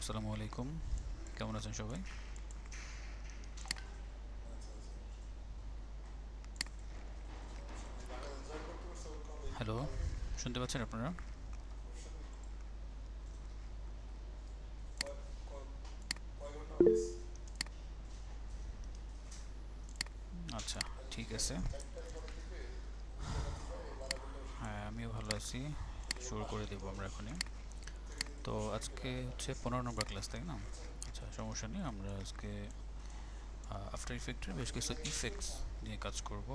আসসালামু আলাইকুম। কেমন আছেন সবাই? হ্যালো, শুনতে পাচ্ছেন আপনারা? আচ্ছা, ঠিক আছে। হ্যাঁ, আমিও ভালো আছি। শুরু করে দেবো আমরা এখনই। তো আজকে হচ্ছে 15 নম্বর ক্লাস, তাই না? আচ্ছা, সমস্যা নেই। আমরা আজকে আফটার ইফেক্টের বেশ কিছু ইফেক্টস নিয়ে কাজ করব।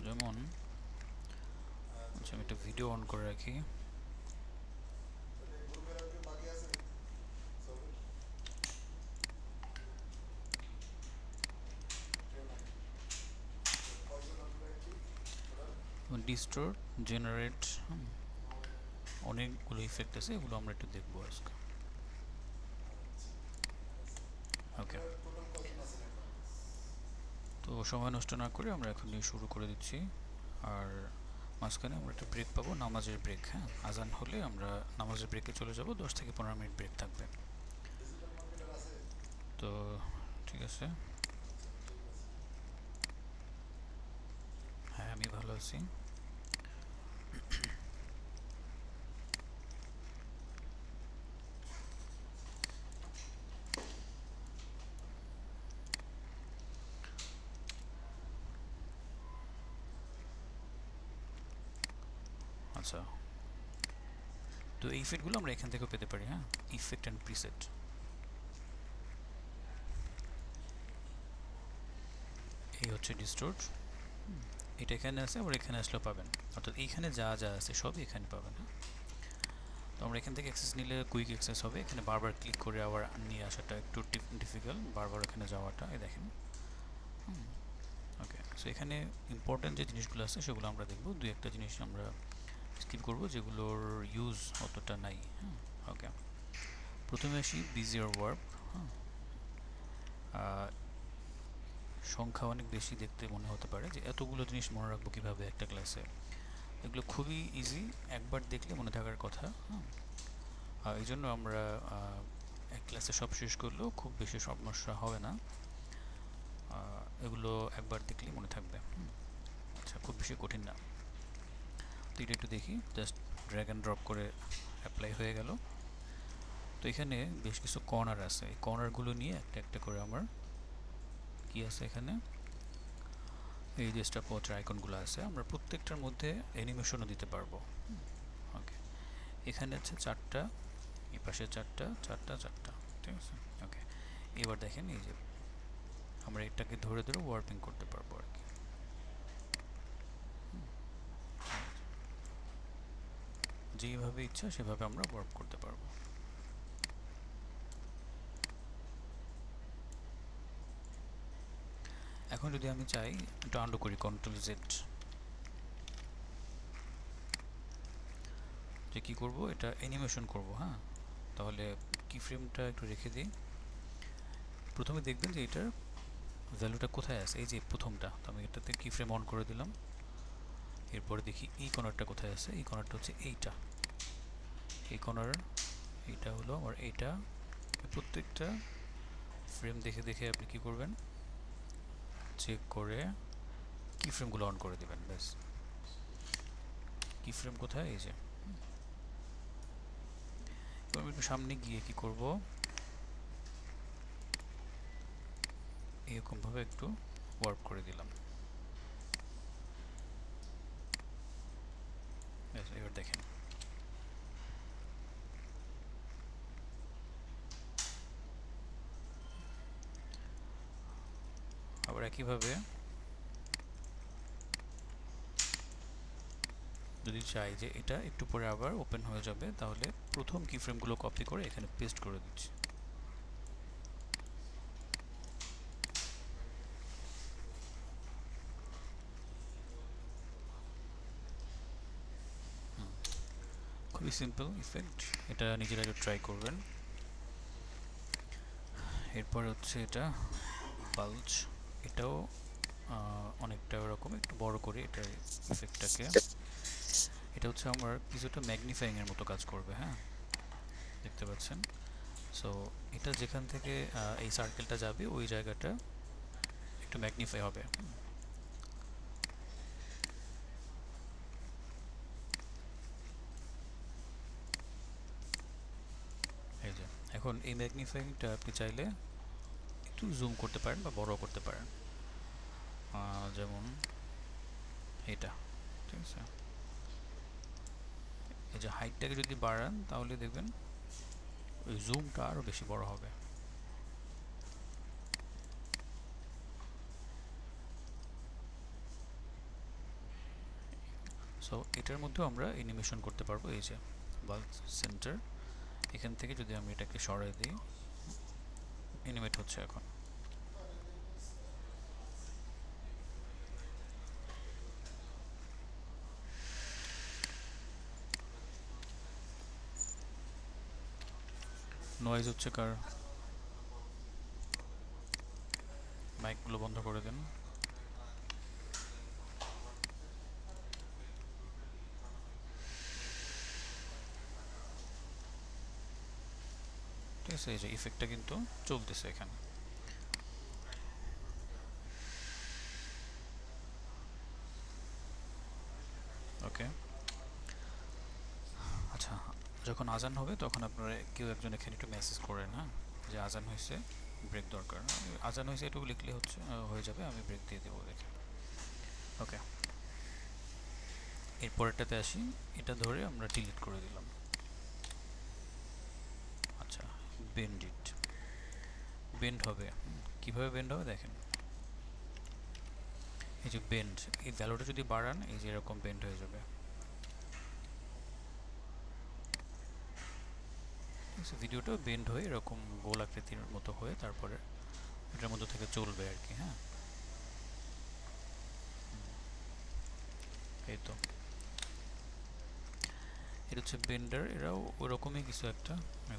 যেমন, আচ্ছা, আমি একটা ভিডিও অন করে রাখি। ডিস্টোর্ট, জেনারেট, অনেকগুলো ইফেক্ট আছে, এগুলো আমরা একটু দেখবো আজকে। ওকে, তো সময় নষ্ট না করে আমরা এখনই শুরু করে দিচ্ছি। আর মাঝখানে আমরা একটা ব্রেক পাবো, নামাজের ব্রেক। হ্যাঁ, আজান হলে আমরা নামাজের ব্রেকে চলে যাব, 10 থেকে 15 মিনিট ব্রেক থাকবে। তো ঠিক আছে। হ্যাঁ, আমি ভালো আছি। আচ্ছা, তো এই ইফেক্টগুলো আমরা এখান থেকেও পেতে পারি। হ্যাঁ, ইফেক্ট অ্যান্ড প্রিসেট, এই হচ্ছে ডিস্টোর্ট। এটা এখানে আছে, আবার এখানে আসলেও পাবেন। অর্থাৎ এইখানে যা যা আছে সবই এখানে পাবেন। হ্যাঁ, তো আমরা এখান থেকে অ্যাক্সেস নিলে কুইক অ্যাক্সেস হবে। এখানে বারবার ক্লিক করে আবার নিয়ে আসাটা একটু ডিফিকাল্ট, বারবার এখানে যাওয়াটা। এই দেখেন। ওকে, সো এখানে ইম্পর্ট্যান্ট যে জিনিসগুলো আছে সেগুলো আমরা দেখব। দুই একটা জিনিস আমরা স্কিপ করব যেগুলোর ইউজ অতটা নাই। হ্যাঁ, ওকে, প্রথমে আসি বিজিয়ার ওয়ার্ব। হ্যাঁ, সংখ্যা অনেক বেশি দেখতে মনে হতে পারে যে এতগুলো জিনিস মনে রাখবো কীভাবে একটা ক্লাসে। এগুলো খুবই ইজি, একবার দেখলে মনে থাকার কথা। হ্যাঁ, এই জন্য আমরা এক ক্লাসে সব শেষ করলেও খুব বেশি সমস্যা হবে না। এগুলো একবার দেখলেই মনে থাকবে। আচ্ছা, খুব বেশি কঠিন না। তো এটা একটু দেখি, জাস্ট ড্র্যাগ অ্যান্ড ড্রপ করে অ্যাপ্লাই হয়ে গেল। তো এখানে বেশ কিছু কর্নার আছে, এই কর্নারগুলো নিয়ে একটা একটা করে আমার কি আছে এখানে, এই যে স্টপ ওয়াচের আইকনগুলো আছে, আমরা প্রত্যেকটার মধ্যে অ্যানিমেশনও দিতে পারবো। ওকে, এখানে আছে চারটা, এই পাশে চারটা, চারটা, চারটা। ঠিক আছে। ওকে, এবার দেখেন এই যে আমরা এটাকে ধরে ধরে ওয়ার্পিং করতে পারবো আর কি। যেইভাবে ইচ্ছা সেভাবে আমরা ওয়ার্ক করতে পারবো। এখন যদি আমি চাই একটু আন্ডু করি, কন্ট্রোল জেড, যে কী করবো, এটা অ্যানিমেশন করব। হ্যাঁ, তাহলে কি ফ্রেমটা একটু রেখে দিই। প্রথমে দেখবেন যে এটার ভ্যালুটা কোথায় আছে, এই যে প্রথমটা। তো আমি এটাতে কি ফ্রেম অন করে দিলাম। এরপরে দেখি এই কর্নারটা কোথায় আছে, এই কর্নারটা হচ্ছে এইটা, এই কর্নার এইটা হলো আমার এইটা। প্রত্যেকটা ফ্রেম দেখে দেখে আপনি কি করবেন, চেক করে কি ফ্রেমগুলো অন করে দেবেন। ব্যাস, কি ফ্রেম কোথায়, এই যে। এবার আমি একটু সামনে গিয়ে কি করব, এরকমভাবে একটু ওয়ার্ক করে দিলাম। ব্যাস, এবার দেখেন। আবার একইভাবে যদি চাই যে এটা একটু পরে আবার ওপেন হয়ে যাবে, তাহলে প্রথম কি ফ্রেমগুলো কপি করে এখানে পেস্ট করে দিচ্ছি। খুবই সিম্পল ইফেক্ট, এটা নিজেরা একটু ট্রাই করবেন। এরপর হচ্ছে এটা বাল্জ, এটাও অনেকটা ওরকম, একটু বড় করে এটার ইফেক্টটাকে এটা হচ্ছে আমার কিছুটা ম্যাগনিফাইং এর মতো কাজ করবে। হ্যাঁ, দেখতে পাচ্ছেন। সো এটা যেখান থেকে এই সার্কেলটা যাবে ওই জায়গাটা একটু ম্যাগনিফাই হবে। এই যে এখন এই ম্যাগনিফাইংটা আপনি চাইলে একটু জুম করতে পারেন বা বড় করতে পারেন, যেমন এটা, ঠিক আছে। এই যে হাইটটাকে যদি বাড়ান তাহলে দেখবেন ওই জুমটা আরও বেশি বড় হবে। সো এটার মধ্যেও আমরা অ্যানিমেশন করতে পারবো। এই যে বাল্ব সেন্টার, এখান থেকে যদি আমি এটাকে সরাই দিই, অ্যানিমেট হচ্ছে এখন। নয়েজ হচ্ছে কার? মাইকগুলো বন্ধ করে দেন। ঠিক আছে, এই যে ইফেক্টটা কিন্তু চলতেছে এখানে। ওকে, আচ্ছা, যখন আজান হবে তখন আপনারা কেউ একজন এখানে একটু মেসেজ করেন, হ্যাঁ, যে আজান হয়েছে, ব্রেক দরকার। আজান হয়েছে এটুকু লিখলে হচ্ছে হয়ে যাবে, আমি ব্রেক দিয়ে দেবো দেখে। ওকে, এরপরেরটাতে আসি, এটা ধরে আমরা ডিলিট করে দিলাম। আচ্ছা, বেন্ড ইট, বেন্ড হবে। কিভাবে বেন্ড হবে দেখেন, এই যে বেন্ড, এই ভ্যালুটা যদি বাড়ান এই যে এরকম বেন্ড হয়ে যাবে। ভিডিওটা বেন্ড হয়ে এরকম গোল আকৃতির মতো হয়ে তারপরে এটার মধ্যে থেকে চলবে আর কি। হ্যাঁ, এই তো এটা হচ্ছে বেন্ডার, এরাও ওরকমই কিছু একটা।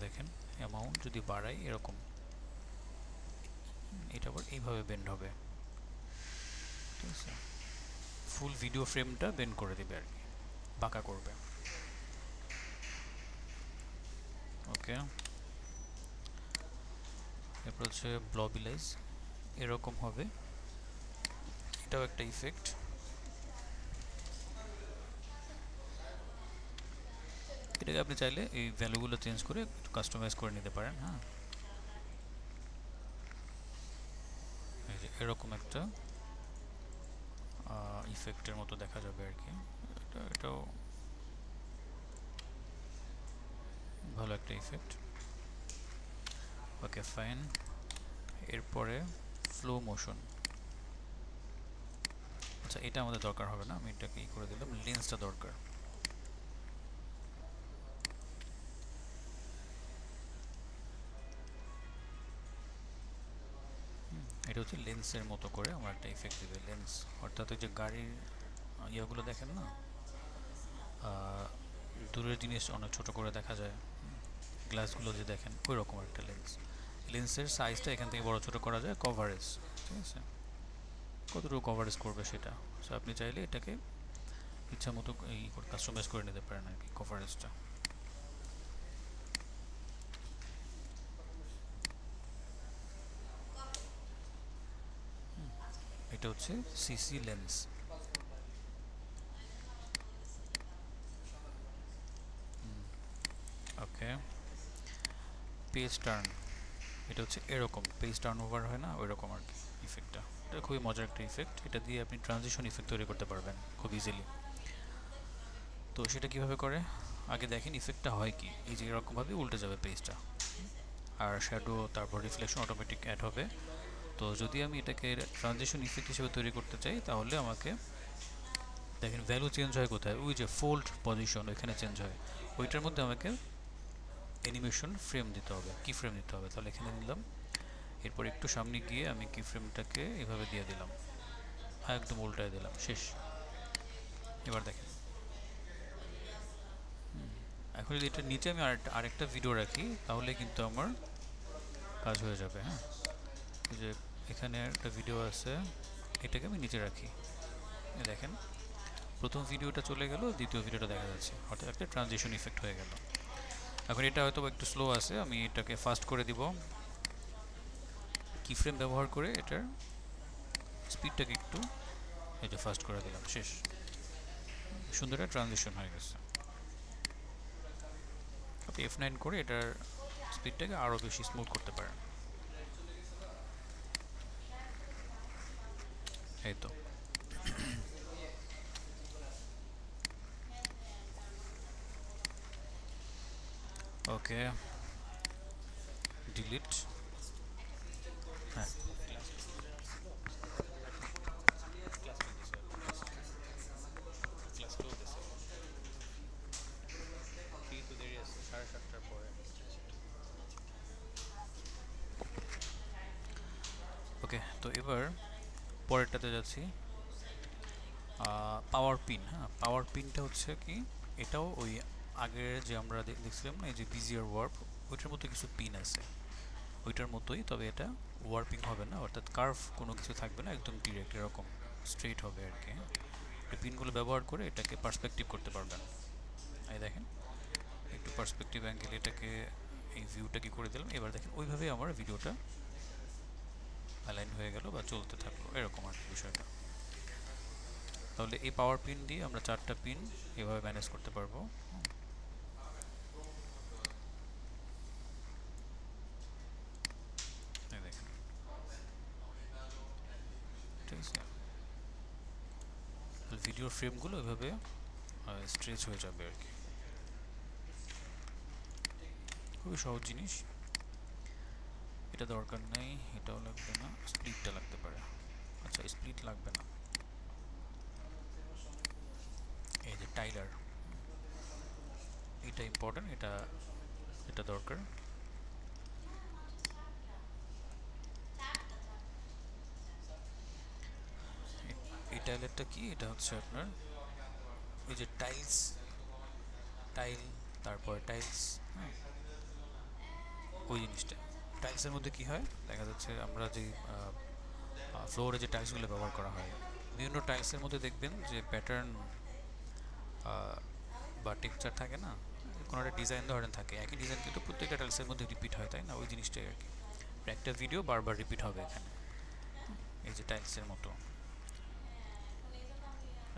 দেখেন অ্যামাউন্ট যদি বাড়াই এরকম, এটা আবার এইভাবে বেন্ড হবে। ঠিক আছে, ফুল ভিডিও ফ্রেমটা বেন্ড করে দেবে আর কি, বাঁকা করবে। ওকে, এরপর হচ্ছে ব্লবিলাইজ, এরকম হবে, এটাও একটা ইফেক্ট। এটাকে আপনি চাইলে এই ভ্যালুগুলো চেঞ্জ করে একটু কাস্টমাইজ করে নিতে পারেন। হ্যাঁ, এই যে এরকম একটা ইফেক্টের মতো দেখা যাবে আর কি। এটাও ভালো একটা ইফেক্ট। ওকে ফাইন, এরপরে ফ্লো মোশন। আচ্ছা, এটা আমাদের দরকার হবে না, আমি এটাকে ই করে দিলাম, লেন্সটা দরকার। এটা হচ্ছে লেন্সের মতো করে আমার একটা ইফেক্ট দেবে, লেন্স অর্থাৎ ওই যে গাড়ির ইয়েগুলো দেখেন না, দূরের জিনিস অনেক ছোট করে দেখা যায়, গ্লাসগুলো যে দেখেন ওই রকম একটা লেন্স। লেন্সের সাইজটা এখান থেকে বড় ছোট করা যায়, কভারেজ, ঠিক আছে, কতটুকু কভারেজ করবে সেটা। সো আপনি চাইলে এটাকে ইচ্ছা মতো এই কাস্টমাইজ করে নিতে পারেন আর কি, কভারেজটা। এটা হচ্ছে সিসি লেন্স। ওকে, পেজ টার্ন, এটা হচ্ছে এরকম পেজ টার্ন ওভার হয় না, ওই রকম আর কি ইফেক্টটা। এটা খুবই মজার একটা ইফেক্ট, এটা দিয়ে আপনি ট্রানজিশন ইফেক্ট তৈরি করতে পারবেন খুব ইজিলি। তো সেটা কিভাবে করে আগে দেখেন, ইফেক্টটা হয় কি, এই যে এরকমভাবে উল্টে যাবে পেজটা, আর শ্যাডো তারপর রিফ্লেকশন অটোমেটিক অ্যাড হবে। তো যদি আমি এটাকে ট্রানজিশন ইফেক্ট হিসেবে তৈরি করতে চাই তাহলে আমাকে দেখেন ভ্যালু চেঞ্জ হয় কোথায়, ওই যে ফোল্ড পজিশন ওইখানে চেঞ্জ হয়, ওইটার মধ্যে আমাকে অ্যানিমেশন ফ্রেম দিতে হবে, কি ফ্রেম দিতে হবে। তাহলে এখানে নিলাম, এরপর একটু সামনে গিয়ে আমি কি ফ্রেমটাকে এভাবে দিয়ে দিলাম, একদম উল্টায় দিলাম, শেষ। এবার দেখেন, এখন যদি এটা নিচে আমি আরেকটা ভিডিও রাখি তাহলে কিন্তু আমার কাজ হয়ে যাবে। হ্যাঁ, এই যে এখানে একটা ভিডিও আছে, এটাকে আমি নিচে রাখি, দেখেন প্রথম ভিডিওটা চলে গেল, দ্বিতীয় ভিডিওটা দেখা যাচ্ছে, অর্থাৎ একটা ট্রানজিশন ইফেক্ট হয়ে গেল। এখন এটা হয়তো একটু স্লো আছে, আমি এটাকে ফাস্ট করে দিব, কিফ্রেম ব্যবহার করে এটার স্পিডটাকে একটু এটা ফাস্ট করে দিলাম, শেষ। সুন্দর একটা ট্রানজিশন হয়ে গেছে। আপনি F9 করে এটার স্পিডটাকে আরও বেশি স্মুথ করতে পারেন। এই তো। ওকে, ডিলিট। হ্যাঁ, ওকে। তো এবার পরেরটাতে যাচ্ছি, পাওয়ার পিন। হ্যাঁ, পাওয়ার পিনটা হচ্ছে কি, এটাও ওই আগের যে আমরা দেখছিলাম না, এই যে বিজিয়ার ওয়ার্প, ওইটার মতো কিছু পিন আছে, ওইটার মতোই, তবে এটা ওয়ার্পিং হবে না, অর্থাৎ কার্ভ কোনো কিছু থাকবে না, একদম ডিরেক্ট এরকম স্ট্রেট হবে আর কি। এই পিনগুলো ব্যবহার করে এটাকে পার্সপেক্টিভ করতে পারবেন। এই দেখেন, একটু পার্সপেক্টিভ অ্যাঙ্গেল, এটাকে এই ভিউটা কি করে দিলাম। এবার দেখেন ওইভাবে আমার ভিডিওটা অ্যালাইন হয়ে গেল বা চলতে থাকলো, এরকম আর কি বিষয়টা। তাহলে এই পাওয়ার পিন দিয়ে আমরা 4টা পিন এভাবে ম্যানেজ করতে পারবো। দেখেন, ঠিক আছে, ভিডিওর ফ্রেমগুলো এভাবে স্ট্রেচ হয়ে যাবে আর কি। খুবই সহজ জিনিস, এটা দরকার নেই, এটাও লাগবে না, স্প্লিটটা লাগতে পারে। আচ্ছা, স্প্লিট লাগবে না। এই যে টাইলার, এটা ইম্পর্টেন্ট, এটা এটা দরকার। এই টাইলারটা কি, এটা হচ্ছে আপনার ওই যে টাইলস, টাইল, তারপর টাইলস, হ্যাঁ, ওই জিনিসটা। টাইলসের মধ্যে কি হয় দেখা যাচ্ছে, আমরা যে ফ্লোরে যে টাইলসগুলো ব্যবহার করা হয়, বিভিন্ন টাইলসের মধ্যে দেখবেন যে প্যাটার্ন বা টেক্সচার থাকে না, কোনো একটা ডিজাইন ধরেন থাকে, একই ডিজাইন কিন্তু প্রত্যেকটা টাইলসের মধ্যে রিপিট হয়, তাই না? ওই জিনিসটাই আর কি, একটা ভিডিও বারবার রিপিট হবে এখানে, এই যে টাইলসের মতো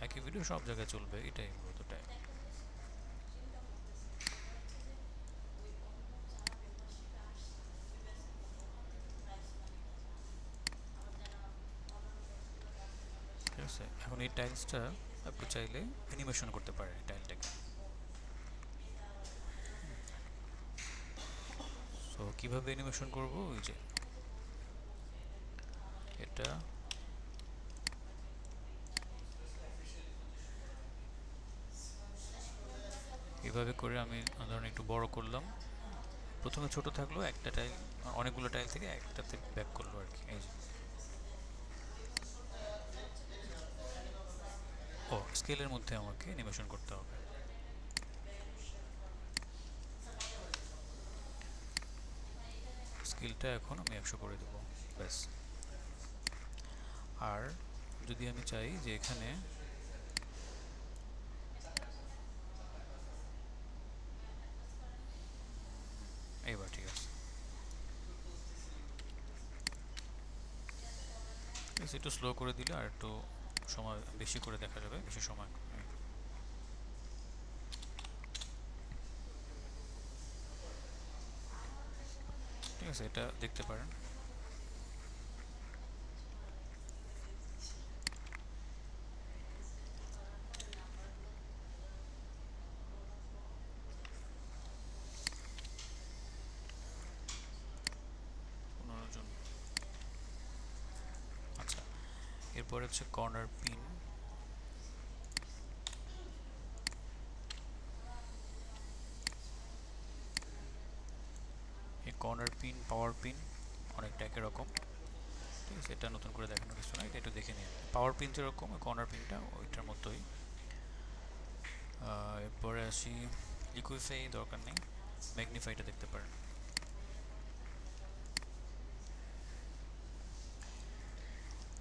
একই ভিডিও সব জায়গায় চলবে, এটাই মূলত টাইল। ঠিক আছে, এখন এই টাইলসটা আপনি চাইলে অ্যানিমেশন করতে পারেন এই টাইলটাকে। সো কীভাবে অ্যানিমেশন করবো, ওই যে এটা এভাবে করে আমি ধরুন একটু বড় করলাম, প্রথমে ছোট থাকলো একটা টাইল, অনেকগুলো টাইল থেকে একটাতে ব্যাক করলো আর কি। এই যে, ও স্কেলের মধ্যে আমাকে অ্যানিমেশন করতে হবে। স্কেলটা এখন আমি 100 করে দেবো, ব্যাস। আর যদি আমি চাই যে এখানে এইবার ঠিক আছে, একটু স্লো করে দিলে আর একটু সময় বেশি করে দেখা যাবে, বেশি সময়। ঠিক আছে, এটা দেখতে পারেন। আচ্ছা, এরপর হচ্ছে কর্নার পিন। এই কর্নার পিন, পাওয়ার পিন অনেকটা একই রকম, ঠিক আছে, এটা নতুন করে দেখানোর কিছু না, এটা একটু দেখে নিন। পাওয়ার পিন যেরকম, কর্নার পিনটা ওইটার মতোই। এরপরে আসি, লিকুইফাই দরকার নেই, ম্যাগনিফাইটা দেখতে পারেন।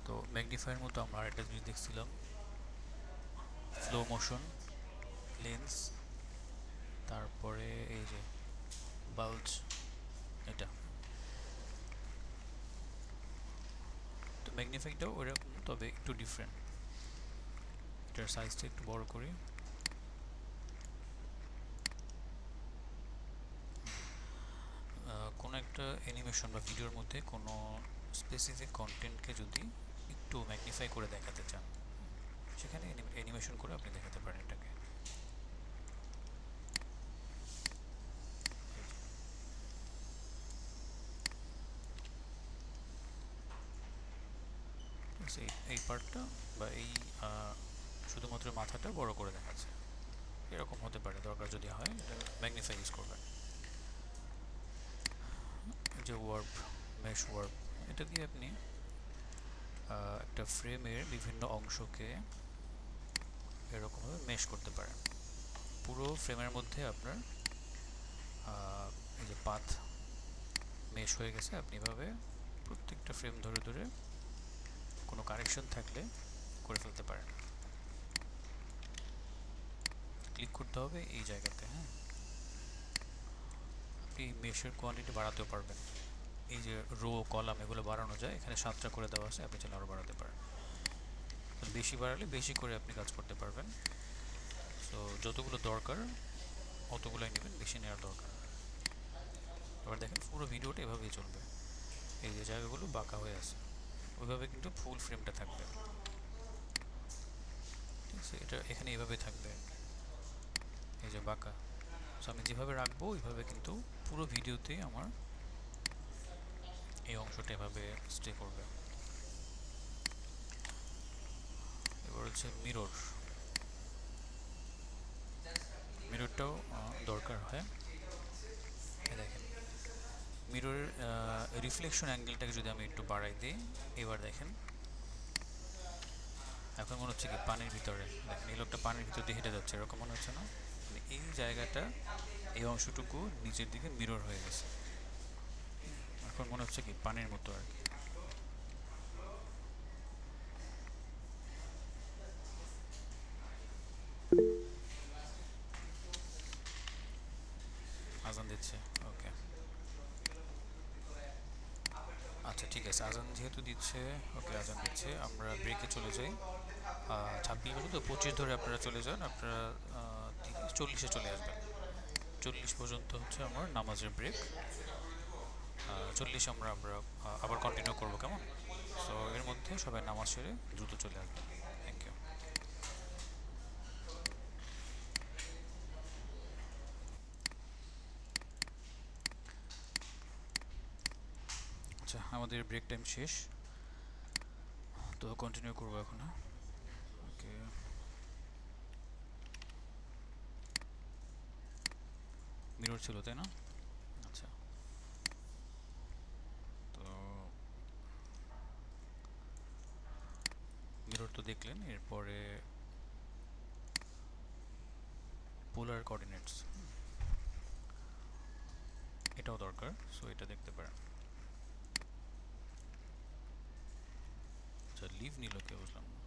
তো ম্যাগনিফাইয়ের মতো আমরা আরেকটা জিনিস দেখছিলাম, স্লো মোশন, লেন্স, তারপরে এই যে বাল্জ, এটা তো ম্যাগনিফাইটাও ওইরকম, তবে একটু ডিফারেন্ট। এটার সাইজটা একটু বড় করি। কোনো একটা অ্যানিমেশন বা ভিডিওর মধ্যে কোনো স্পেসিফিক কন্টেন্টকে যদি একটু ম্যাগনিফাই করে দেখাতে চান, সেখানে অ্যানিমেশন করে আপনি দেখাতে পারেন এটাকে। এই পার্টটা বা এই শুধুমাত্র মাথাটা বড় করে দেখাচ্ছে, এরকম হতে পারে। দরকার যদি হয় এটা ম্যাগনিফাই ইউজ করবেন। যে ওয়ার্প, মেশ ওয়ার্প, এটা দিয়ে আপনি একটা ফ্রেমের বিভিন্ন অংশকে এরকমভাবে মেশ করতে পারেন। পুরো ফ্রেমের মধ্যে আপনার এই যে পাথ মেশ হয়ে গেছে, আপনি এভাবে প্রত্যেকটা ফ্রেম ধরে ধরে কোনো কারেকশন থাকলে করে ফেলতে পারেন। ক্লিক করতে হবে এই জায়গাতে। হ্যাঁ, আপনি মেশের কোয়ান্টিটি বাড়াতেও পারবেন। এই যে রো কলাম এগুলো বাড়ানো যায়, এখানে 7টা করে দেওয়া আছে, আপনি চাইলে আরও বাড়াতে পারেন। বেশি বাড়ালে বেশি করে আপনি কাজ করতে পারবেন। সো যতগুলো দরকার অতগুলোই নেবেন, বেশি নেওয়ার দরকার। এবার দেখেন পুরো ভিডিওটা এভাবেই চলবে। এই যে জায়গাগুলো বাঁকা হয়ে আছে, ওইভাবে কিন্তু ফুল ফ্রেমটা থাকবে। ঠিক আছে, এটা এখানে এভাবে থাকবে, এই যে বাঁকা। সো আমি যেভাবে রাখবো ওইভাবে কিন্তু পুরো ভিডিওতে আমার এই অংশটা এভাবে স্টে করবে। এবার হচ্ছে মিরর। মিররটাও দরকার হয়। দেখেন মিররের রিফ্লেকশন অ্যাঙ্গেলটাকে যদি আমি একটু বাড়াই দিই, এবার দেখেন এখন মনে হচ্ছে কি পানির ভিতরে, দেখেন এই লোকটা পানির ভিতর দিয়ে হেঁটে যাচ্ছে, এরকম মনে হচ্ছে না? মানে এই জায়গাটা, এই অংশটুকু নিচের দিকে মিরর হয়ে গেছে। এখন মনে হচ্ছে কি পানির মতো আর কি। আজান দিচ্ছে, ওকে। আচ্ছা ঠিক আছে, আজান যেহেতু দিচ্ছে, ওকে আজান দিচ্ছে, আমরা ব্রেকে চলে যাই। 26 বছর তো 25 ধরে আপনারা চলে যান, আপনারা 40-এ চলে আসবেন। 40 পর্যন্ত হচ্ছে আমার নামাজের ব্রেক। 40 আমরা আমরা আবার কন্টিনিউ করবো, কেমন? সো এর মধ্যে সবাই নামাজ সেরে দ্রুত চলে আসবেন। Thank you. আচ্ছা, আমাদের ব্রেক টাইম শেষ, তো কন্টিনিউ করবো এখন। হ্যাঁ, ওকে। মিরর ছিল তাই না? আচ্ছা, তো মিরর তো দেখলেন, এরপরে পোলার কোঅর্ডিনেটস, এটাও দরকার, সো এটা দেখতে পারেন। আচ্ছা, লিভ নিল কে, বুঝলাম না।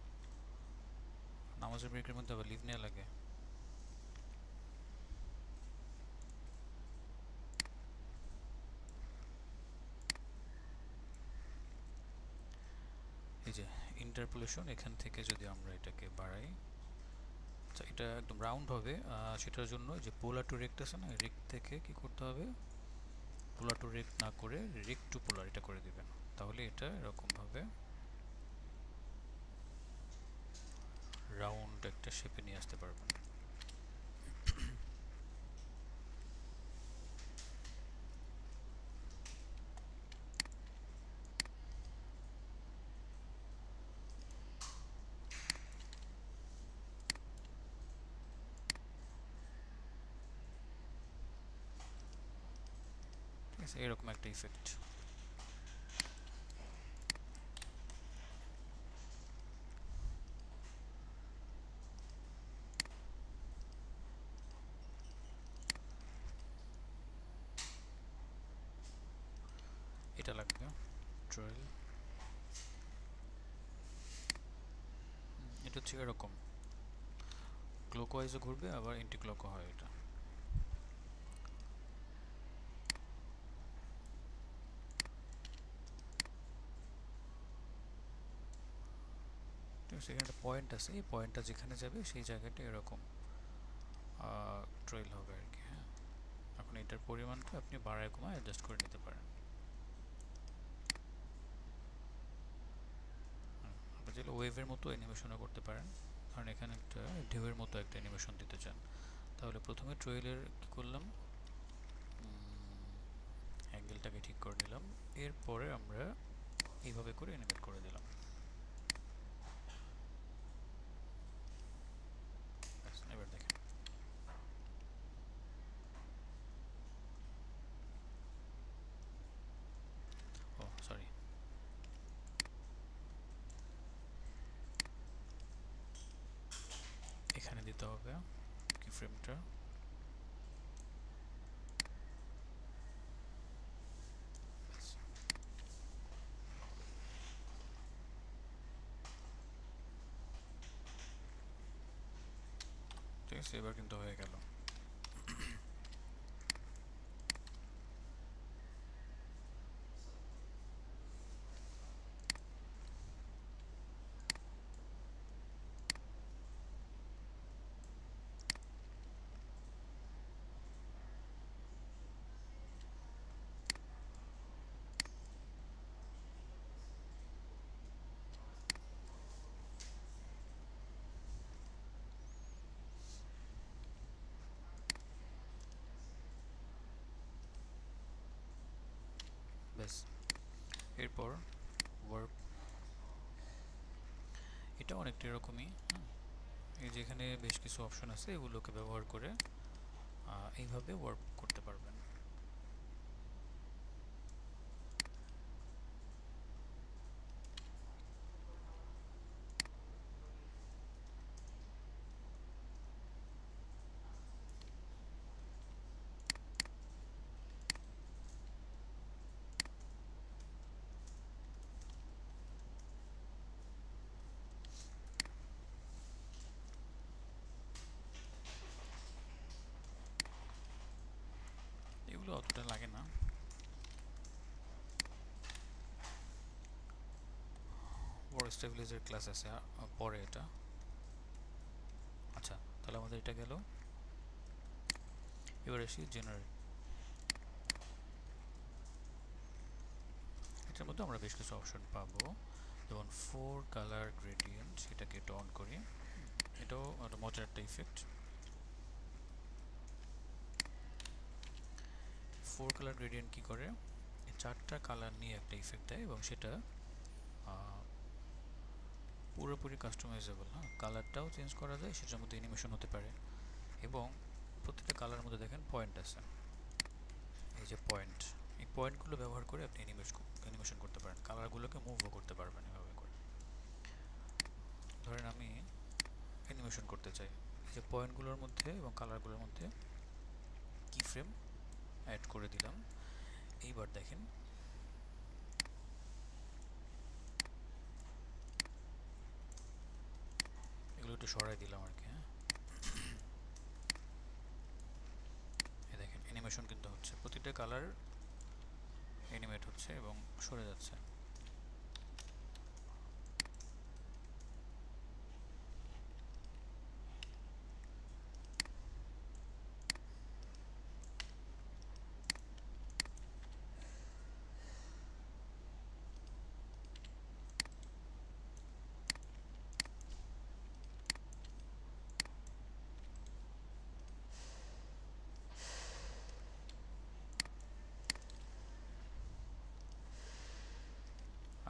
নামাজের ব্রেকের মধ্যে আবার লিভ নেওয়া লাগে? এই যে ইন্টারপোলেশন, এখান থেকে যদি আমরা এটাকে বাড়াই, আচ্ছা এটা একদম রাউন্ড হবে। সেটার জন্য যে পোলার টু রেক্ট আছে না, রেক্ট থেকে কি করতে হবে, পোলার টু রেক্ট না করে রেক্ট টু পোলার এটা করে দিবেন, তাহলে এটা এরকমভাবে রাউন্ড একটা শেপে নিয়ে আসতে পারবেন। ঠিক আছে, এরকম একটা ইফেক্ট। এটা লাগবে ট্রেল, এটা হচ্ছে এরকম। ক্লকওয়াইজও ঘুরবে, আবার এন্টি ক্লকও হয় এটা। ঠিক আছে, এখানে একটা পয়েন্ট আছে, এই পয়েন্টটা যেখানে যাবে সেই জায়গাটা এরকম ট্রেল হবে আর কি। হ্যাঁ, এখন এটার পরিমাণটা আপনি বাড়ায় কমায় অ্যাডজাস্ট করে নিতে পারেন। আপনি চাইলে ওয়েভের মতো অ্যানিমেশনও করতে পারেন, কারণ এখানে একটা ঢেউয়ের মতো একটা অ্যানিমেশন দিতে চান। তাহলে প্রথমে ট্রেইলের কী করলাম, অ্যাঙ্গেলটাকে ঠিক করে নিলাম, এরপরে আমরা এইভাবে করে অ্যানিমেট করে দিলাম। এবার দেখেন, ও সরি, এখানে দিতে হবে কি ফ্রেমটা। ঠিক আছে, এবার কিন্তু হয়ে গেল। ব্যাস, এরপর ওয়ার্ক, এটা অনেকটা এরকমই। হ্যাঁ, এই যেখানে বেশ কিছু অপশন আছে, এগুলোকে ব্যবহার করে এইভাবে ওয়ার্ক করতে পারবেন। এগুলো অতটা লাগে না। বড় স্টেবিলাইজার ক্লাস আছে পরে এটা। আচ্ছা, তাহলে আমাদের এটা গেল। এবার আসি জেনারেট। এটার মধ্যে আমরা বেশ কিছু অপশন পাবো, যেমন 4 কালার গ্রেডিয়েন্ট, সেটাকে একটু অন করি। এটাও একটা মজার একটা ইফেক্ট। 4 কালার গ্রেডিয়েন্ট কী করে, চারটা কালার নিয়ে একটা ইফেক্ট দেয়, এবং সেটা পুরোপুরি কাস্টমাইজেবল। হ্যাঁ, কালারটাও চেঞ্জ করা যায়, সেটার মধ্যে অ্যানিমেশন হতে পারে, এবং প্রত্যেকটা কালারের মধ্যে দেখেন পয়েন্ট আছে, এই যে পয়েন্ট, এই পয়েন্টগুলো ব্যবহার করে আপনি অ্যানিমেশন করতে পারেন, কালারগুলোকে মুভও করতে পারবেন এভাবে করে। ধরেন আমি অ্যানিমেশন করতে চাই, এই যে পয়েন্টগুলোর মধ্যে এবং কালারগুলোর মধ্যে কি ফ্রেম অ্যাড করে দিলাম। এইবার দেখেন, এগুলো একটু সরাই দিলাম আর কি। হ্যাঁ, এই দেখেন অ্যানিমেশন কিন্তু হচ্ছে, প্রতিটা কালার অ্যানিমেট হচ্ছে এবং সরে যাচ্ছে।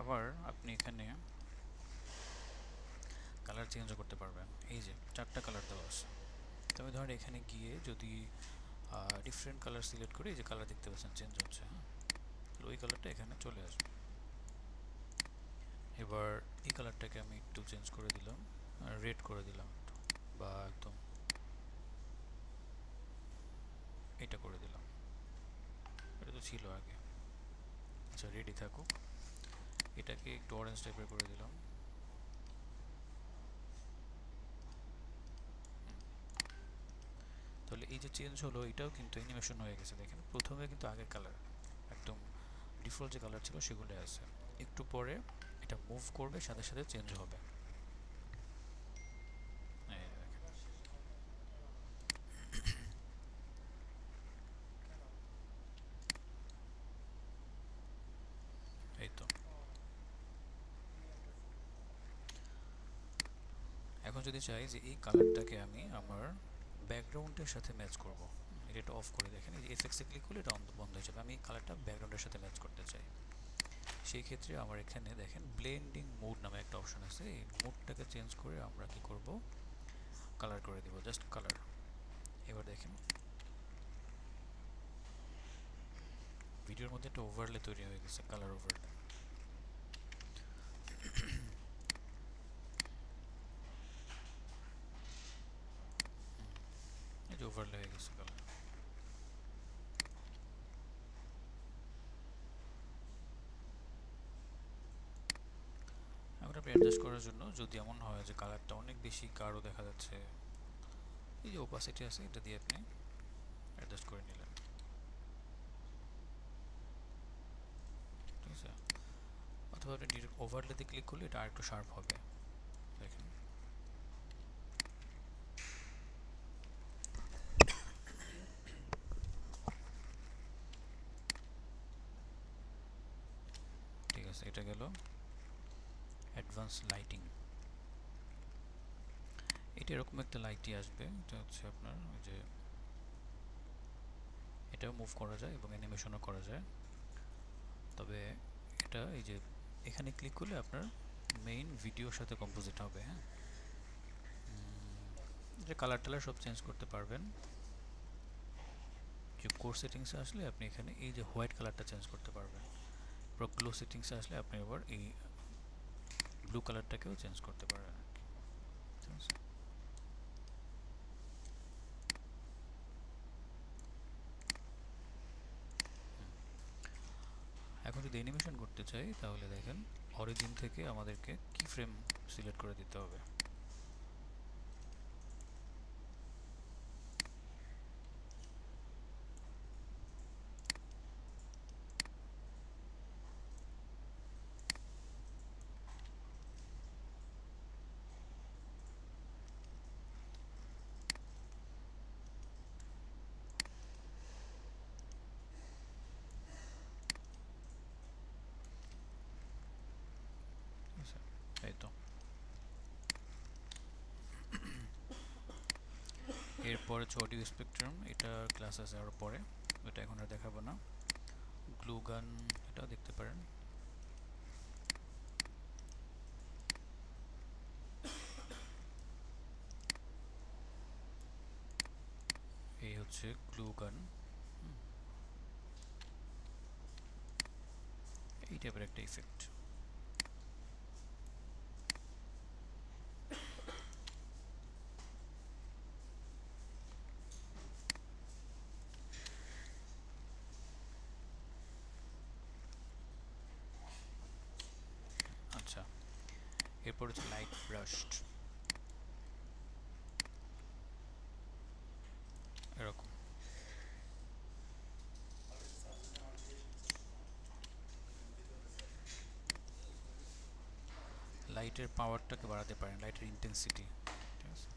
আবার আপনি এখানে কালার চেঞ্জও করতে পারবেন, এই যে চারটা কালার দেওয়া আছে। তবে ধরেন এখানে গিয়ে যদি ডিফারেন্ট কালার সিলেক্ট করে, এই যে কালার দেখতে পাচ্ছেন চেঞ্জ হচ্ছে। হ্যাঁ, ওই কালারটা এখানে চলে আসবে। এবার এই কালারটাকে আমি একটু চেঞ্জ করে দিলাম, রেড করে দিলাম একটু, বা একদম এটা করে দিলাম, এটা তো ছিল আগে। আচ্ছা, রেডি থাকুক, এটাকে একটু অরেঞ্জ টাইপের করে দিলাম। তাহলে এই যে চেঞ্জ হলো এটাও কিন্তু অ্যানিমেশন হয়ে গেছে। দেখেন প্রথমে কিন্তু আগের কালার একদম ডিফল্ট যে কালার ছিল সেগুলো আছে, একটু পরে এটা মুভ করবে সাথে সাথে চেঞ্জ হবে। এই দেখেন, এই তো। এখন যদি চাই যে এই কালারটাকে আমি আমার ব্যাকগ্রাউন্ডের সাথে ম্যাচ করব, এটা অফ করে দেখেন এই যে এফেক্টসে ক্লিক করলে এটা বন্ধ হয়ে যাবে। আমি এই কালারটা ব্যাকগ্রাউন্ডের সাথে ম্যাচ করতে চাই, সেই ক্ষেত্রে আমার এখানে দেখেন ব্লেন্ডিং মোড নামে একটা অপশন আছে। এই মোডটাকে চেঞ্জ করে আমরা কি করব, কালার করে দেব, জাস্ট কালার। এবার দেখেন ভিডিওর মধ্যে একটা ওভারলে তৈরি হয়ে গেছে, কালার ওভারলে। এই যে ওভারলে হয়ে গেছে কালার। এখন আপনি অ্যাডজাস্ট করার জন্য যদি এমন হয় যে কালারটা অনেক বেশি গাঢ় দেখা যাচ্ছে, এই যে ওপাসিটি আছে এটা দিয়ে আপনি অ্যাডজাস্ট করে নিলেন, ঠিক আছে। অথবা আপনি ডিরেক্ট ওভারলেতে ক্লিক করলে এটা আরেকটু শার্প হবে, দেখেন। ঠিক আছে, এটা গেল অ্যাডভান্স লাইটিং। এটা এরকম একটা লাইটই আসবে, এটা হচ্ছে আপনার ওই যে এটাও মুভ করা যায় এবং অ্যানিমেশনও করা যায়। তবে এটা এই যে এখানে ক্লিক করলে আপনার মেইন ভিডিওর সাথে কম্পোজিট হবে। হ্যাঁ, যে কালার টালার সব চেঞ্জ করতে পারবেন। যে কোর সেটিংসে আসলে আপনি এখানে এই যে হোয়াইট কালারটা চেঞ্জ করতে পারবেন। পুরো গ্লো সেটিংসে আসলে আপনি আবার এই ব্লু কালারটাকেও চেঞ্জ করতে পারবেন, ঠিক আছে। এখন যদি অ্যানিমেশন করতে চাই তাহলে দেখেন অরিজিন থেকে আমাদেরকে কি ফ্রেম সিলেক্ট করে দিতে হবে। ঠিক আছে, এই তো। এরপরে হচ্ছে অডিও স্পেকট্রাম, এটা ক্লাস আছে আরও পরে, এটা এখন আর দেখাবো না। গ্লু গান এটাও দেখতে পারেন। এই হচ্ছে গ্লু গান, এই টাইপের একটা ইফেক্ট। আচ্ছা, এরপর হচ্ছে লাইট ব্রাশড, এরকম। লাইটের পাওয়ারটাকে বাড়াতে পারেন, লাইটের ইন্টেন্সিটি, ঠিক আছে।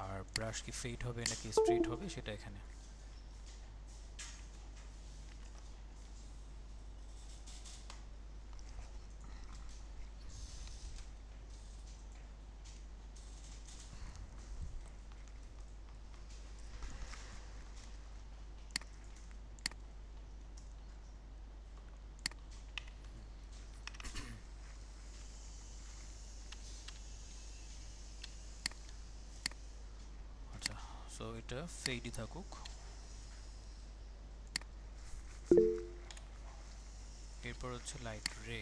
আর ব্রাশ কি ফেড হবে নাকি স্ট্রেট হবে সেটা এখানে। আচ্ছা, সো এটা ফেডই থাকুক। এরপর হচ্ছে লাইট রে,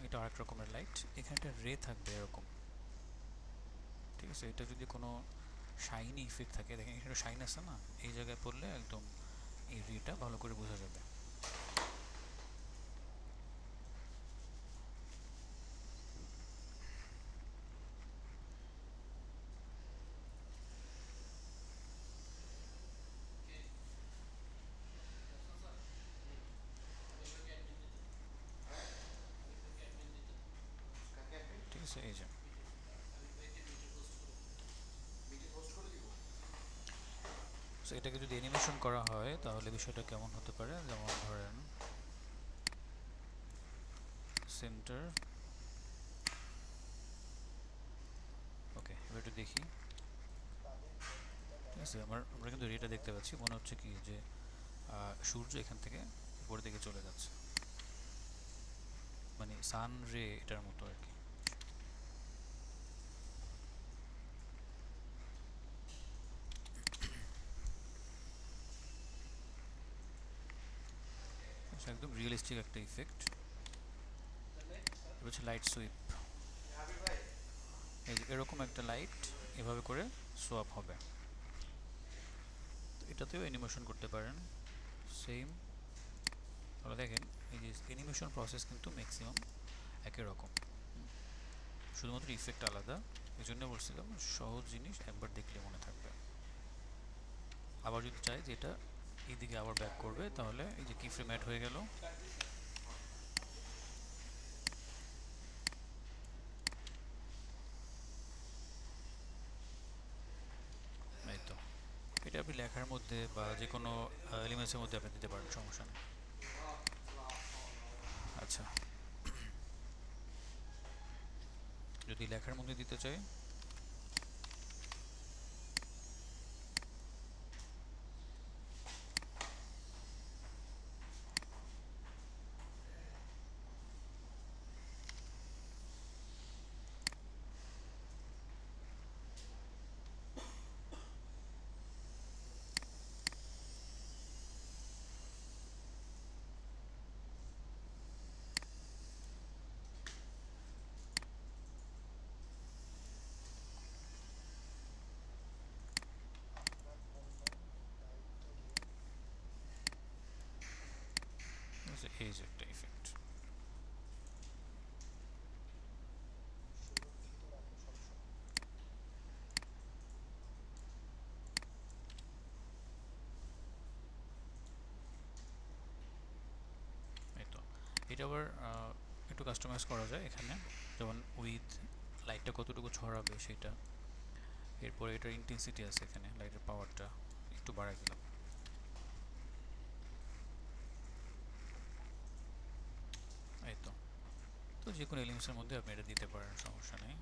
এটা আরেক রকমের লাইট, এখানে একটা রে থাকবে এরকম, ঠিক আছে। এটা যদি কোনো শাইনি ইফেক্ট থাকে, দেখেন এখানে শাইন আছে না, এই জায়গায় পড়লে একদম এই রেটা ভালো করে বোঝা যাবে। সো এটাকে যদি অ্যানিমেশন করা হয় তাহলে বিষয়টা কেমন হতে পারে, যেমন ধরেন সেন্টার। ওকে, এবার একটু দেখি। ঠিক আছে, আমরা কিন্তু রেটা দেখতে পাচ্ছি, মনে হচ্ছে কি যে সূর্য এখান থেকে উপরের দিকে চলে যাচ্ছে, মানে সান রে এটার মতো আর কি। একদম রিয়েলিস্টিক একটা ইফেক্ট। এটা হচ্ছে লাইট সুইপ, এই যে এরকম একটা লাইট এভাবে করে সোয়াপ হবে। এটাতেও অ্যানিমেশন করতে পারেন সেম। তাহলে দেখেন এই যে অ্যানিমেশন প্রসেস কিন্তু ম্যাক্সিমাম একই রকম, শুধুমাত্র ইফেক্ট আলাদা। এই জন্য বলছিলাম সহজ জিনিস একবার দেখলে মনে থাকবে। আবার যদি চাই যে এটা এইদিকে আবার ব্যাক করবে, তাহলে এই যে কি ফ্রেম অ্যাড হয়ে গেল। এই তো, এটা আপনি লেখার মধ্যে বা যে কোনো এলিমেন্টসের মধ্যে আপনি দিতে পারেন, সমস্যা নেই। আচ্ছা, যদি লেখার মধ্যে দিতে চাই, এই যে একটা ইফেক্ট। এই তো, এটা আবার একটু কাস্টমাইজ করা যায় এখানে, যেমন উইথ লাইটটা কতটুকু ছড়াবে সেটা। এরপরে এটার ইন্টেন্সিটি আছে, এখানে লাইটের পাওয়ারটা একটু বাড়াই দিলাম। এই তো, তো যে কোনো এলিমেন্টসের মধ্যে আপনি এটা দিতে পারেন, সমস্যা নেই।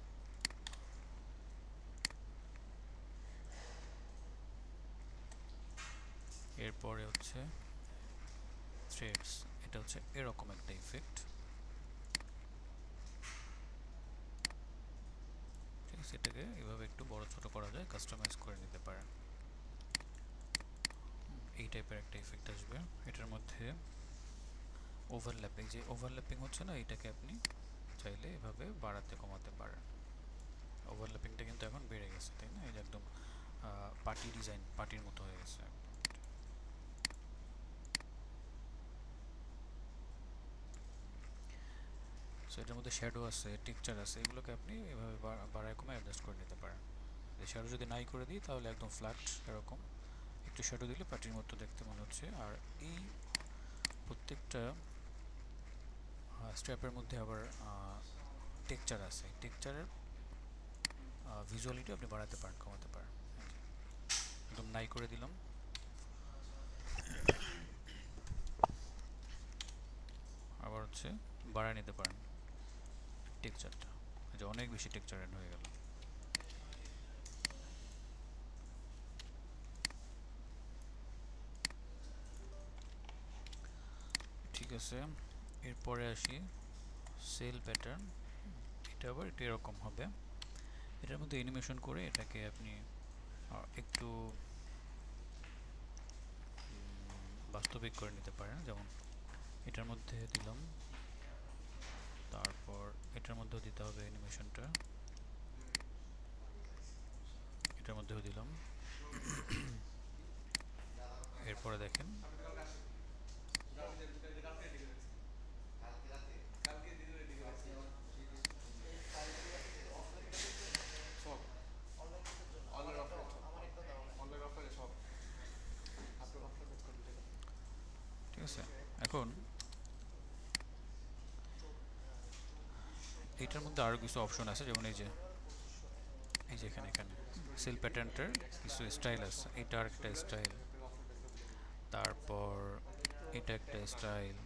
এরপরে হচ্ছে থ্রেডস, এটা হচ্ছে এরকম একটা ইফেক্ট। ঠিক আছে, এটাকে এভাবে একটু বড় ছোট করা যায়, কাস্টমাইজ করে নিতে পারেন। এই টাইপের একটা ইফেক্ট আসবে। এটার মধ্যে ওভারল্যাপিং, যে ওভারল্যাপিং হচ্ছে না, এটাকে আপনি চাইলে এভাবে বাড়াতে কমাতে পারেন। ওভারল্যাপিংটা কিন্তু এখন বেড়ে গেছে, তাই না? এই যে একদম পার্টি ডিজাইন, পার্টির মতো হয়ে গেছে। সো এটার মধ্যে শ্যাডো আছে, টেক্সচার আছে, এগুলোকে আপনি এভাবে বাড়ায় কমে অ্যাডজাস্ট করে নিতে পারেন। শ্যাডো যদি নাই করে দিই তাহলে একদম ফ্ল্যাট এরকম, একটু শ্যাডো দিলে পার্টির মতো দেখতে মনে হচ্ছে। আর এই প্রত্যেকটা স্ট্র্যাপের মধ্যে আবার টেক্সচার আছে, টেক্সচারের ভিজুয়ালিটি আপনি বাড়াতে পারেন, কমাতে পারেন। একদম নাই করে দিলাম। আবার হচ্ছে বাড়ায় নিতে পারেন টেক্সচারটা, যে অনেক বেশি টেক্সচার অ্যাড হয়ে গেল। ঠিক আছে, এরপরে আসি সেল প্যাটার্ন। এটা আবার এটা এরকম হবে, এটার মধ্যে অ্যানিমেশন করে এটাকে আপনি একটু বাস্তবিক করে নিতে পারেন। যেমন এটার মধ্যে দিলাম, তারপর এটার মধ্যেও দিতে হবে অ্যানিমেশনটা, এটার মধ্যেও দিলাম। এরপরে দেখেন ঠিক আছে। এখন এইটার মধ্যে আরও কিছু অপশন আছে, যেমন এই যে এখানে সেল প্যাটার্নটার কিছু স্টাইল আছে, এটা আর একটা স্টাইল, তারপর এটা একটা স্টাইল,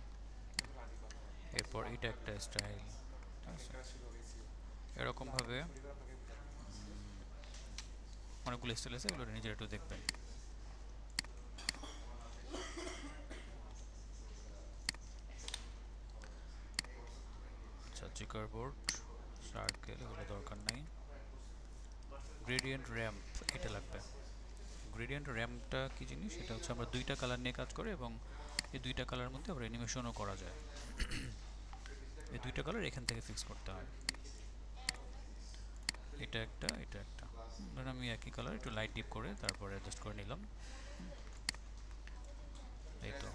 এরপর এটা একটা স্টাইল, ঠিক আছে? এরকমভাবে অনেকগুলো স্টাইল আছে, এগুলো নিজেরা একটু দেখবেন। আচ্ছা, চেকার বোর্ড, সার্কেল এগুলো দরকার নাই। গ্রেডিয়েন্ট র্যাম্প এটা লাগবে। গ্রেডিয়েন্ট র্যাম্পটা কি জিনিস? এটা হচ্ছে আমরা দুইটা কালার নিয়ে কাজ করে এবং এই দুইটা কালারের মধ্যে আবার অ্যানিমেশনও করা যায়। এই দুইটা কালার এখান থেকে ফিক্স করতে হয়। এটা একটা, এটা একটা। ধরুন আমি একই কালার একটু লাইট ডিপ করে তারপরে অ্যাডজাস্ট করে নিলাম। এই তো।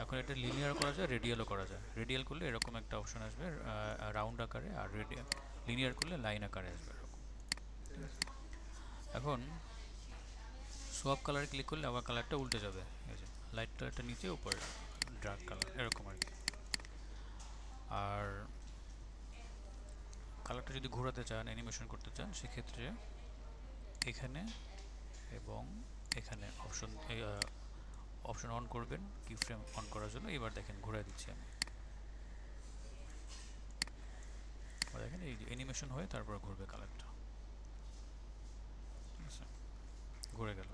এখন এটা লিনিয়ার করা যায়, রেডিয়ালও করা যায়। রেডিয়াল করলে এরকম একটা অপশন আসবে রাউন্ড আকারে, আর লিনিয়ার করলে লাইন আকারে আসবে এরকম। এখন সোয়াপ কালার ক্লিক করলে আবার কালারটা উল্টে যাবে। এই যে লাইট কালারটা নিচে, উপরে ডার্ক কালার, এরকম আর কি। আর কালারটা যদি ঘোরাতে চান, অ্যানিমেশন করতে চান, সেক্ষেত্রে এখানে এবং এখানে অপশন অন করবেন কি ফ্রেম অন করার জন্য। এবার দেখেন ঘুরে দিচ্ছি আমি, দেখেন এই যে অ্যানিমেশন হয়ে তারপর ঘুরবে কালারটা, ঠিক আছে? ঘুরে গেল।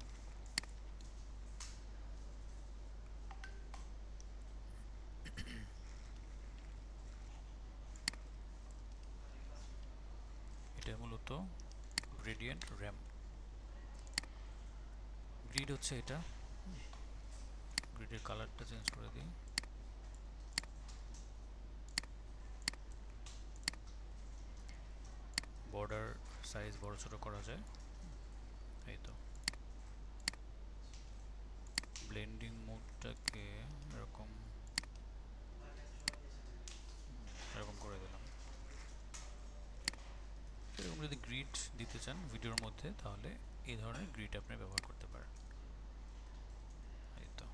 এটা মূলত গ্রেডিয়েন্ট র্যাম্প। গ্রিড হচ্ছে এটা। গ্রিডের কালারটা চেঞ্জ করে দিই। বর্ডার সাইজ বড় ছোট করা যায়। এই তো ব্লেন্ডিং মোডটাকে এরকম এরকম করে দিলাম। এরকম যদি গ্রিড দিতে চান ভিডিওর মধ্যে, তাহলে এই ধরনের গ্রিড আপনি ব্যবহার করতে পারেন। এই তো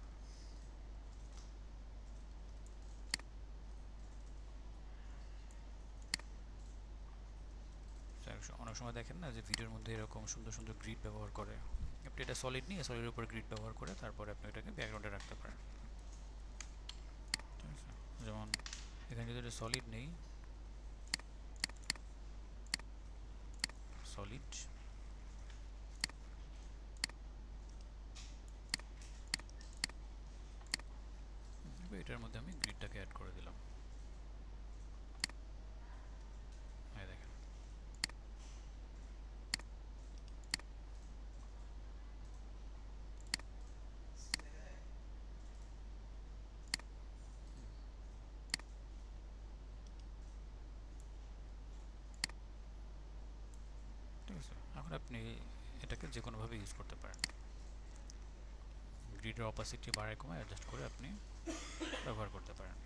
অনেক সময় দেখেন না যে ভিডিওর মধ্যে এরকম সুন্দর সুন্দর গ্রিড ব্যবহার করে। আপনি এটা সলিড নিয়ে সলিডের উপর গ্রিড ব্যবহার করে তারপরে আপনি এটাকে ব্যাকগ্রাউন্ডে রাখতে পারেন, ঠিক আছে? যেমন এখানে যদি এটা সলিড নেই, সলিড, এটার মধ্যে আমি গ্রিডটাকে অ্যাড করে দিলাম। হ্যাঁ দেখেন, ঠিক আছে? এখন আপনি এটাকে যে কোনোভাবে ইউজ করতে পারেন। গ্রিডের অপাসিটি বাড়ায় কমায় অ্যাডজাস্ট করে আপনি ব্যবহার করতে পারেন।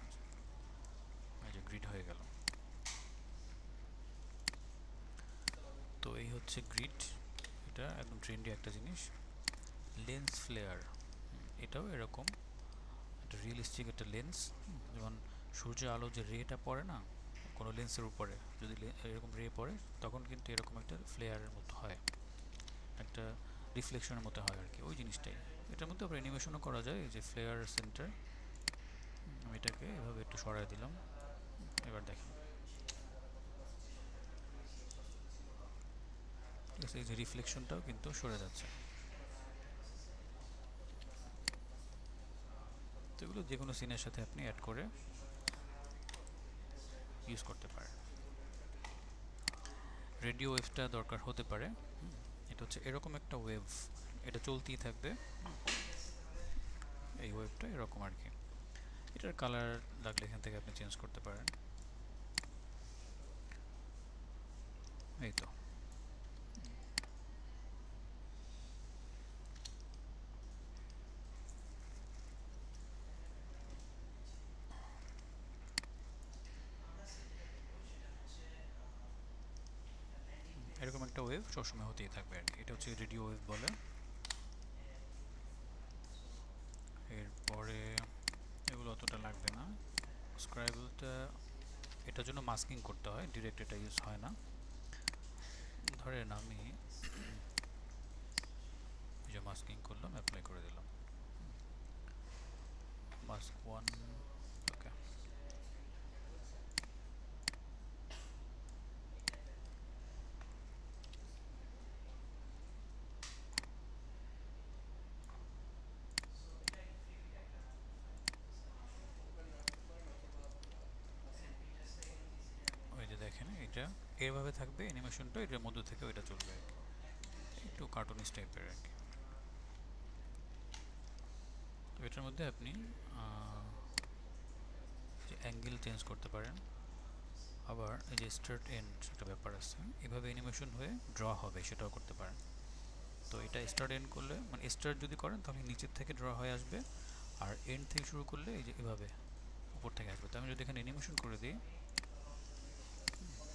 এই যে গ্রিড হয়ে গেল। তো এই হচ্ছে গ্রিড। এটা একদম ট্রেন্ডি একটা জিনিস। লেন্স ফ্লেয়ার, এটাও এরকম একটা রিয়েলিস্টিক একটা লেন্স। যেমন সূর্যের আলো যে রেটা পড়ে না কোনো লেন্সের উপরে, যদি এরকম রে পড়ে তখন কিন্তু এরকম একটা ফ্লেয়ারের মতো হয়, একটা রিফ্লেকশনের মতো হয় আর কি, ওই জিনিসটাই। এটার মধ্যে আবার অ্যানিমেশনও করা যায়। এই যে ফ্লেয়ার সেন্টার, আমি এটাকে এভাবে একটু সরাই দিলাম। এবার দেখেন, ঠিক আছে? এই যে রিফ্লেকশনটাও কিন্তু সরে যাচ্ছে। তো এগুলো যে কোনো সিনের সাথে আপনি অ্যাড করে ইউজ করতে পারেন। রেডিও ওয়েভটা দরকার হতে পারে। এটা হচ্ছে এরকম একটা ওয়েভ, এটা চলতেই থাকবে। এই ওয়েভটা এরকম আর কি। এটার কালার লাগলে এখান থেকে আপনি চেঞ্জ করতে পারেন। এই তো এরকম একটা ওয়েভ সবসময় হতেই থাকবে আর কি। এটা হচ্ছে রেডিও ওয়েভ বলে। এরপরে এগুলো অতটা লাগবে না। স্ক্রাইবলটা এটার জন্য মাস্কিং করতে হয়, ডিরেক্ট এটা ইউজ হয় না। ধরেন আমি মাস্কিং করলাম, অ্যাপ্লাই করে দিলাম। মাস্ক 1, ওকে। ওই যে দেখেন এটা এভাবে থাকবে অ্যানিমেশনটা, এটার মধ্যে থেকে ওইটা চলবে, একটু কার্টুনিস্ট টাইপের আর কি। তো এটার মধ্যে আপনি যে অ্যাঙ্গেল চেঞ্জ করতে পারেন, আবার এই যে স্টার্ট এন্ড একটা ব্যাপার আছে, এভাবে অ্যানিমেশন হয়ে ড্র হবে সেটাও করতে পারেন। তো এটা স্টার্ট এন্ড করলে মানে স্টার্ট যদি করেন তাহলে নিচের থেকে ড্র হয়ে আসবে, আর এন্ড থেকে শুরু করলে এই যে এভাবে উপর থেকে আসবে। তো আমি যদি এখানে অ্যানিমেশন করে দিই,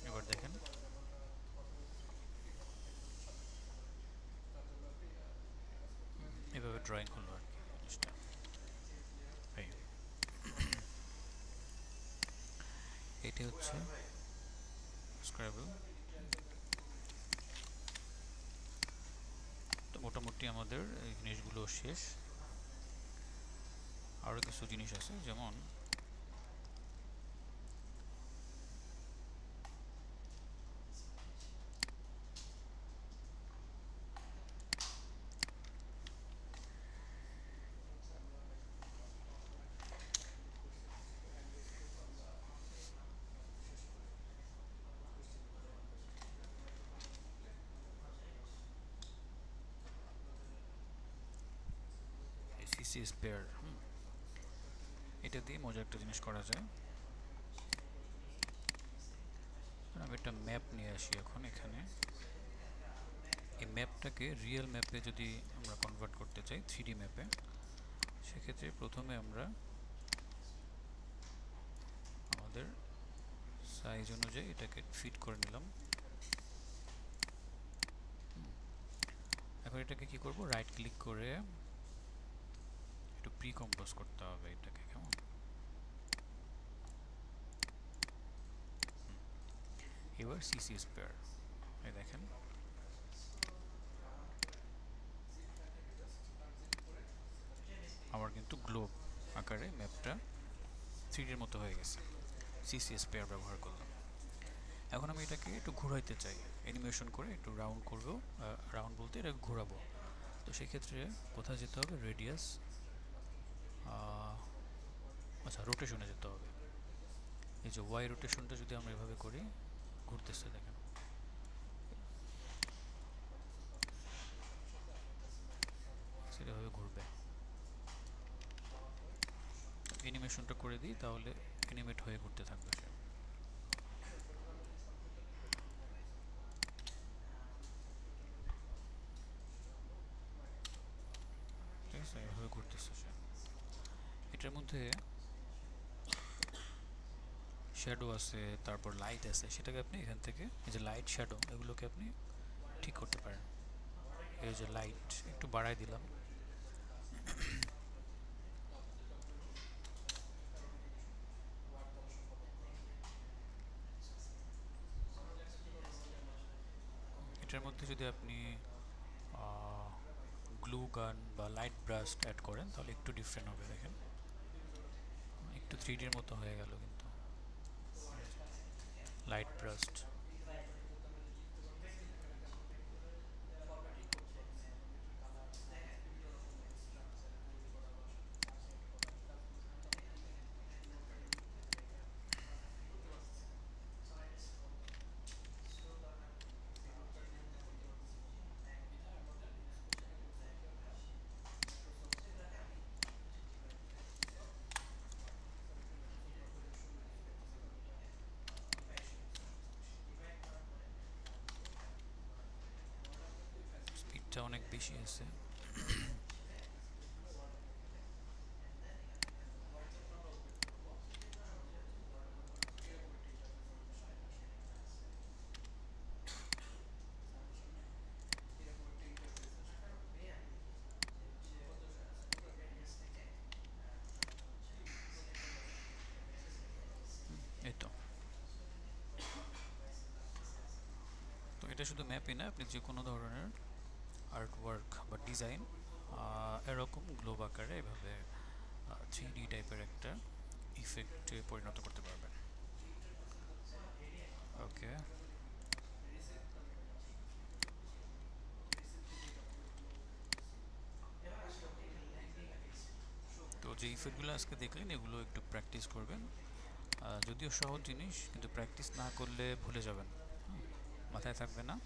এবার দেখেন এভাবে ড্রয়িং হলো আর কি জিনিসটা। এই এটি হচ্ছে স্ক্র্যাবল। তো মোটামুটি আমাদের এই জিনিসগুলো শেষ। আরও কিছু জিনিস আছে, যেমন সিসি স্পেয়ার, এটা দিয়ে মজার একটা জিনিস করা যায়। আমি একটা ম্যাপ নিয়ে আসি এখন এখানে। এই ম্যাপটাকে রিয়েল ম্যাপে যদি আমরা কনভার্ট করতে চাই, 3D ম্যাপে, সেক্ষেত্রে প্রথমে আমরা আমাদের সাইজ অনুযায়ী এটাকে ফিট করে নিলাম। এখন এটাকে কি করব, রাইট ক্লিক করে একটু প্রি কম্পোজ করতে হবে এটাকে, কেমন। এবার সিসি স্পেয়ার, এই দেখেন আমার কিন্তু গ্লোব আকারে ম্যাপটা 3Dর মতো হয়ে গেছে, সিসি স্পেয়ার ব্যবহার করলাম। এখন আমি এটাকে একটু ঘোরাইতে চাই, অ্যানিমেশন করে একটু রাউন্ড করব, রাউন্ড বলতে এটাকে ঘোরাবো। তো সেক্ষেত্রে কোথায় যেতে হবে, রেডিয়াস, আচ্ছা রোটেশনে যেতে হবে। এই যে ওয়াই রোটেশনটা যদি আমরা এভাবে করি, ঘুরতেছে দেখেন, সেটাভাবে ঘুরবে। অ্যানিমেশনটা করে দিই, তাহলে অ্যানিমেট হয়ে ঘুরতে থাকবে সে। ঠিক আছে, এভাবে ঘুরতেছে সে। এটার মধ্যে শ্যাডো আছে, তারপর লাইট আছে, সেটাকে আপনি এখান থেকে এই যে লাইট শ্যাডো এগুলোকে আপনি ঠিক করতে পারেন। এই যে লাইট একটু বাড়াই দিলাম, এটার মধ্যে যদি আপনি গ্লু গান বা লাইট ব্রাশ অ্যাড করেন তাহলে একটু ডিফারেন্ট হবে, দেখেন একটু 3Dর মতো হয়ে গেল কিন্তু। লাইট ব্রাস্ট, স্পিডটা অনেক বেশি আছে। এই তো, তো এটা শুধু ম্যাপই না, আপনি যে কোনো ধরনের আর্ট ওয়ার্ক বা ডিজাইন এরকম গ্লোব আকারে এভাবে 3D টাইপের একটা ইফেক্টে পরিণত করতে পারবেন। ওকে, তো যে ইফেক্টগুলো আজকে দেখলেন এগুলো একটু প্র্যাকটিস করবেন। যদিও সহজ জিনিস, কিন্তু প্র্যাকটিস না করলে ভুলে যাবেন, মাথায় থাকবে না।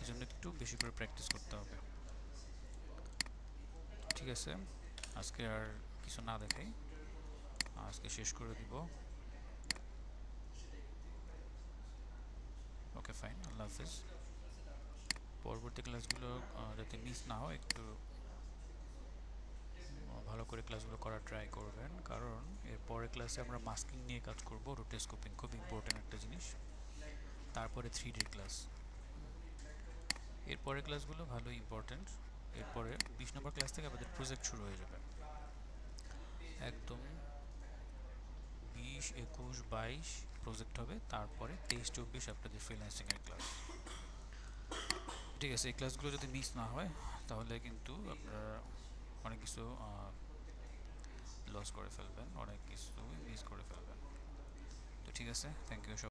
এই জন্য একটু বেশি করে প্র্যাকটিস করতে হবে। ঠিক আছে, আজকে আর কিছু না দেখাই, আজকে শেষ করে দিব। ওকে ফাইন, আল্লাহ হাফিজ। পরবর্তী ক্লাসগুলো যাতে মিস না হয় একটু ভালো করে ক্লাসগুলো করার ট্রাই করবেন, কারণ এর পরের ক্লাসে আমরা মাস্কিং নিয়ে কাজ করব, রোটেস্কোপিং খুব ইম্পর্টেন্ট একটা জিনিস। তারপরে 3D ক্লাস, এরপরের ক্লাসগুলো ভালো ইম্পর্টেন্ট। এরপরে 20 নম্বর ক্লাস থেকে আমাদের প্রজেক্ট শুরু হয়ে যাবে, একদম 20, 21, 22 প্রজেক্ট হবে, তারপরে 23, 24 আপনাদের ফ্রিল্যান্সিংয়ের ক্লাস। ঠিক আছে, এই ক্লাসগুলো যদি মিস না হয় তাহলে কিন্তু আপনারা অনেক কিছু লস করে ফেলবেন, অনেক কিছু মিস করে ফেলবেন। তো ঠিক আছে, থ্যাংক ইউ।